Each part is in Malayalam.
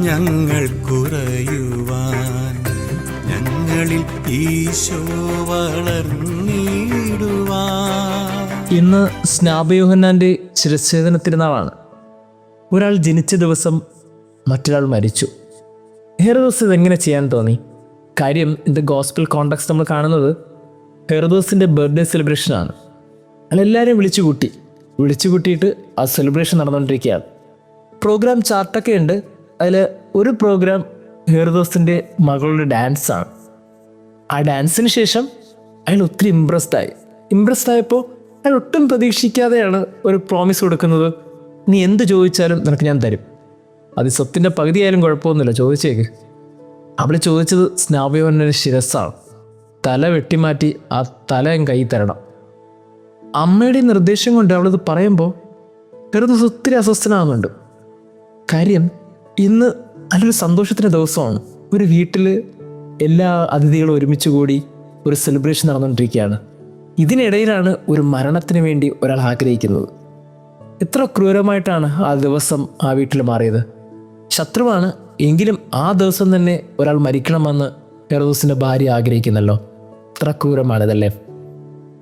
ഞങ്ങൾ കുറയുവാൻ, ഞങ്ങളിൽ ഈശോ വളർന്നിടുവാൻ. ഇന്ന് സ്നാപയോഹന്നാൻ്റെ ശിരച്ഛേദന തിരുനാളാണ്. ഒരാൾ ജനിച്ച ദിവസം മറ്റൊരാൾ മരിച്ചു. ഹെറോദോസ് ഇതെങ്ങനെ ചെയ്യാൻ തോന്നി? കാര്യം ഇൻ ദ ഗോസ്പൽ കോണ്ടെക്സ്റ്റ് നമ്മൾ കാണുന്നത് ഹെറോദോസിൻ്റെ ബർത്ത്ഡേ സെലിബ്രേഷനാണ്. അതെല്ലാവരെയും വിളിച്ചു കൂട്ടിയിട്ട് ആ സെലിബ്രേഷൻ നടന്നുകൊണ്ടിരിക്കുകയാണ്. പ്രോഗ്രാം ചാർട്ടൊക്കെ ഉണ്ട്. അതിൽ ഒരു പ്രോഗ്രാം ഹെറോദോസിൻ്റെ മകളുടെ ഡാൻസാണ്. ആ ഡാൻസിന് ശേഷം അയാൾ ഒത്തിരി ഇമ്പ്രസ്ഡ് ആയപ്പോൾ അയാൾ ഒട്ടും പ്രതീക്ഷിക്കാതെയാണ് ഒരു പ്രോമിസ് കൊടുക്കുന്നത്. നീ എന്ത് ചോദിച്ചാലും നിനക്ക് ഞാൻ തരും. അത് സ്വത്തിൻ്റെ പകുതിയായാലും കുഴപ്പമൊന്നുമില്ല, ചോദിച്ചേക്ക്. അവൾ ചോദിച്ചത് സ്നാപയോഹന്നാൻ്റെ ശിരസ്സാണ്. തല വെട്ടിമാറ്റി ആ തല കൈ തരണം. അമ്മയുടെ നിർദ്ദേശം കൊണ്ട് അവളത് പറയുമ്പോൾ ഹെറോദോസ് ഒത്തിരി അസ്വസ്ഥനാകുന്നുണ്ട്. കാര്യം ഇന്ന് നല്ലൊരു സന്തോഷത്തിൻ്റെ ദിവസമാണ്. ഒരു വീട്ടിൽ എല്ലാ അതിഥികളും ഒരുമിച്ച് കൂടി ഒരു സെലിബ്രേഷൻ നടന്നുകൊണ്ടിരിക്കുകയാണ്. ഇതിനിടയിലാണ് ഒരു മരണത്തിന് വേണ്ടി ഒരാൾ ആഗ്രഹിക്കുന്നത്. എത്ര ക്രൂരമായിട്ടാണ് ആ ദിവസം ആ വീട്ടിൽ മാറിയത്. ശത്രുവാണ്, എങ്കിലും ആ ദിവസം തന്നെ ഒരാൾ മരിക്കണമെന്ന് ഹെറോദോസിൻ്റെ ഭാര്യ ആഗ്രഹിക്കുന്നല്ലോ. എത്ര ക്രൂരമാണിതല്ലേ?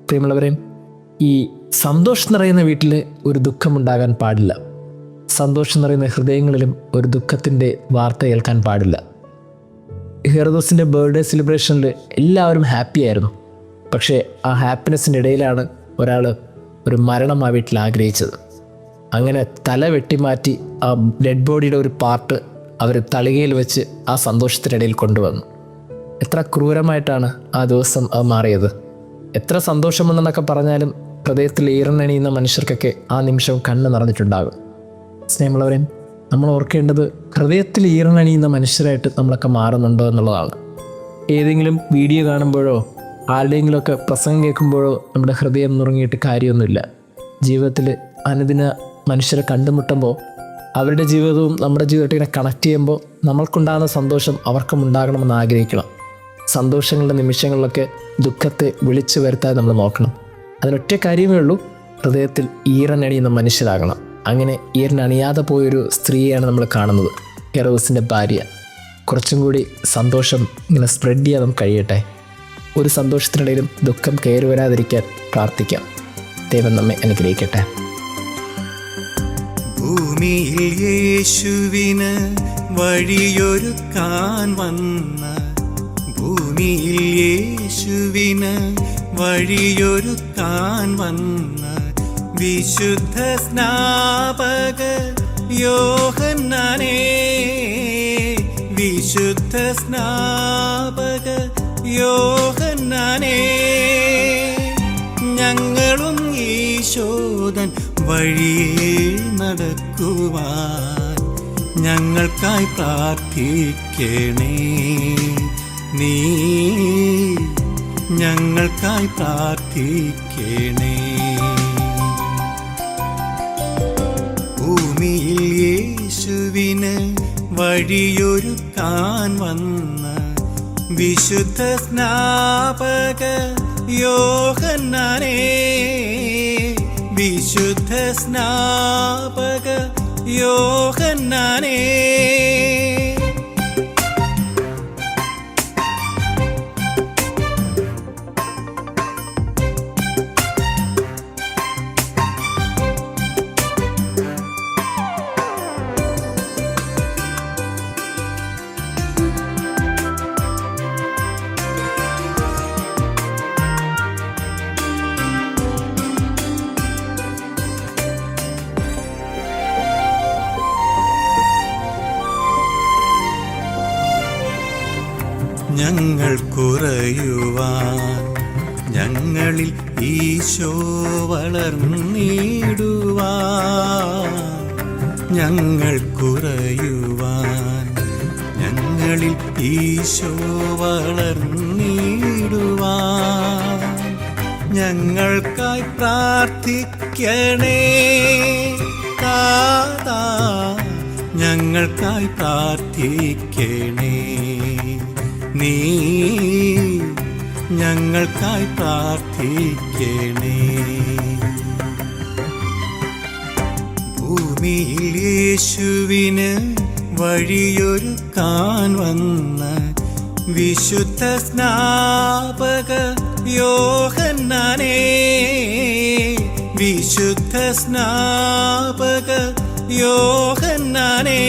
പ്രിയമുള്ളവരെ, ഈ സന്തോഷം നിറയുന്ന വീട്ടിൽ ഒരു ദുഃഖമുണ്ടാകാൻ പാടില്ല. സന്തോഷം നിറയുന്ന ഹൃദയങ്ങളിലും ഒരു ദുഃഖത്തിൻ്റെ വാർത്ത കേൾക്കാൻ പാടില്ല. ഹെറോദോസിൻ്റെ ബർത്ത്ഡേ സെലിബ്രേഷനിൽ എല്ലാവരും ഹാപ്പി ആയിരുന്നു. പക്ഷേ ആ ഹാപ്പിനെസ്സിൻ്റെ ഇടയിലാണ് ഒരാൾ ഒരു മരണം ആ വീട്ടിൽ ആഗ്രഹിച്ചത്. അങ്ങനെ തല വെട്ടിമാറ്റി ആ ഡെഡ് ബോഡിയുടെ ഒരു പാർട്ട് അവർ തളികയിൽ വെച്ച് ആ സന്തോഷത്തിനിടയിൽ കൊണ്ടുവന്നു. എത്ര ക്രൂരമായിട്ടാണ് ആ ദിവസം അത് മാറിയത്. എത്ര സന്തോഷമുണ്ടെന്നൊക്കെ പറഞ്ഞാലും ഹൃദയത്തിൽ ഈറനണിയുന്ന മനുഷ്യർക്കൊക്കെ ആ നിമിഷം കണ്ണ് നിറഞ്ഞിട്ടുണ്ടാകും. സ്നേഹമുള്ളവരെ, നമ്മൾ ഓർക്കേണ്ടത് ഹൃദയത്തിൽ ഈറനണിയുന്ന മനുഷ്യരായിട്ട് നമ്മളൊക്കെ മാറുന്നുണ്ടോ എന്നുള്ളതാണ്. ഏതെങ്കിലും വീഡിയോ കാണുമ്പോഴോ ആരുടെയെങ്കിലുമൊക്കെ പ്രസംഗം കേൾക്കുമ്പോഴോ നമ്മുടെ ഹൃദയം നുറുങ്ങിയിട്ട് കാര്യമൊന്നുമില്ല. ജീവിതത്തിൽ അനുദിന മനുഷ്യരെ കണ്ടുമുട്ടുമ്പോൾ അവരുടെ ജീവിതവും നമ്മുടെ ജീവിതമായിട്ട് ഇങ്ങനെ കണക്ട് ചെയ്യുമ്പോൾ നമ്മൾക്കുണ്ടാകുന്ന സന്തോഷം അവർക്കും ഉണ്ടാകണമെന്ന് ആഗ്രഹിക്കണം. സന്തോഷങ്ങളുടെ നിമിഷങ്ങളിലൊക്കെ ദുഃഖത്തെ വിളിച്ചു വരുത്താൻ നമ്മൾ നോക്കണം. അതിനൊറ്റ കാര്യമേ ഉള്ളൂ, ഹൃദയത്തിൽ ഈറനണിയുന്ന മനുഷ്യരാകണം. അങ്ങനെ ഈറനണിയാതെ പോയൊരു സ്ത്രീയാണ് നമ്മൾ കാണുന്നത്, ഹെറോദോസിൻ്റെ ഭാര്യ. കുറച്ചും കൂടി സന്തോഷം ഇങ്ങനെ സ്പ്രെഡ് ചെയ്യാൻ കഴിയട്ടെ. ഒരു സന്തോഷത്തിനിടയിലും ദുഃഖം കയറി വരാതിരിക്കാൻ പ്രാർത്ഥിക്കാം. ദൈവം നമ്മെ അനുഗ്രഹിക്കട്ടെ. ഭൂമിയിൽ യേശുവിന് വഴിയൊരുക്കാൻ വന്ന, ഭൂമിയിൽ യേശുവിന് വഴിയൊരുക്കാൻ വന്ന വിശുദ്ധ സ്നാപക യോഹന്നാനേ, വിശുദ്ധ സ്നാപക യോഹന്നാനേ, ഞങ്ങളും ഈശോദൻ വഴിയേ നടക്കുവാൻ ഞങ്ങൾക്കായി പ്രാർത്ഥിക്കണേ. നീ ഞങ്ങൾക്കായി പ്രാർത്ഥിക്കണേ. ഭൂമിയിൽ യേശുവിന് വഴിയൊരുക്കാൻ വന്ന വിശുദ്ധ സ്നാപക യോഹന്നാനേ, വിശുദ്ധ സ്നാപക യോഹന്നാനേ. ഞങ്ങൾ കുറയുവാൻ, ഞങ്ങളിൽ ഈശോ വളർന്നിടുവാൻ. ഞങ്ങൾ കുറയുവാൻ, ഞങ്ങളിൽ ഈശോ വളർന്നിടുവാൻ. ഞങ്ങൾക്കായി പ്രാർത്ഥിക്കണേ താതാ, ഞങ്ങൾക്കായി പ്രാർത്ഥിക്കണേ. നീ ഞങ്ങൾക്കായി പ്രാർത്ഥിക്കണേ. ഭൂമിയിൽ യേശുവിന് വഴിയൊരുക്കാൻ വന്ന വിശുദ്ധ സ്നാപക യോഹന്നാനേ, വിശുദ്ധ സ്നാപക യോഹന്നാനേ.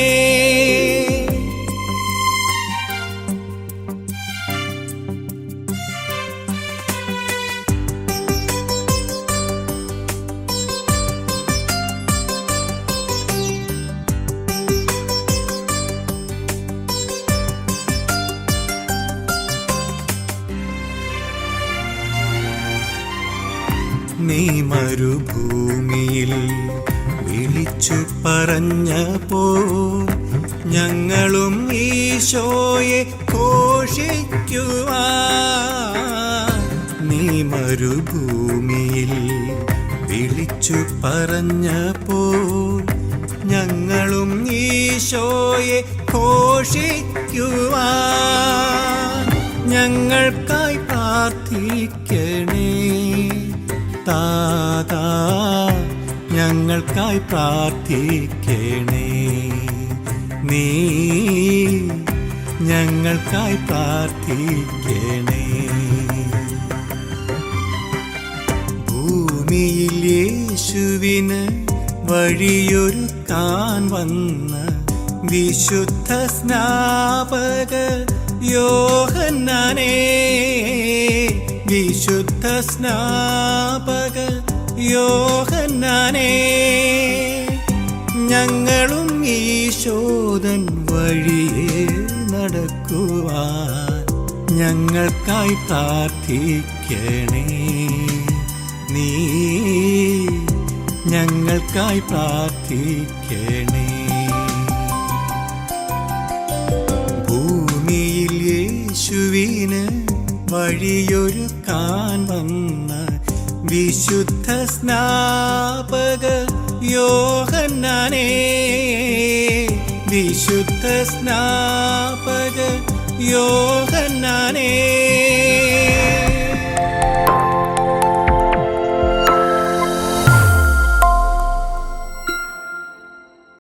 നീ മരുഭൂമിയിൽ വിളിച്ചു പറഞ്ഞപ്പോ ഞങ്ങളും ഈശോയെ ഘോഷിക്കുവാൻ. നീ മരുഭൂമിയിൽ വിളിച്ചു പറഞ്ഞപ്പോ ഞങ്ങളും ഈശോയെ ഘോഷിക്കുവാൻ. ഞങ്ങൾക്കായി പ്രാർത്ഥിക്കണേ താതാ, ഞങ്ങൾക്കായി പ്രാർത്ഥിക്കണേ. നീ ഞങ്ങൾക്കായി പ്രാർത്ഥിക്കണേ. ഭൂമിയിൽ യേശുവിന് വഴിയൊരുക്കാൻ വന്ന വിശുദ്ധ സ്നാപക യോഹന്നാനേ, വിശുദ്ധ സ്നാപക യോഹന്നാനേ. ഞങ്ങളും ഈശോദൻ വഴിയെ നടക്കുവാൻ ഞങ്ങൾക്കായി പ്രാർത്ഥിക്കണേ. നീ ഞങ്ങൾക്കായി പ്രാർത്ഥിക്കണേ. ഭൂമിയിൽ യേശുവിന് വഴിയൊരുക്കാൻ വന്ന വിശുദ്ധ സ്നാപക യോഹന്നാനേ, വിശുദ്ധ സ്നാപക യോഹന്നാനേ.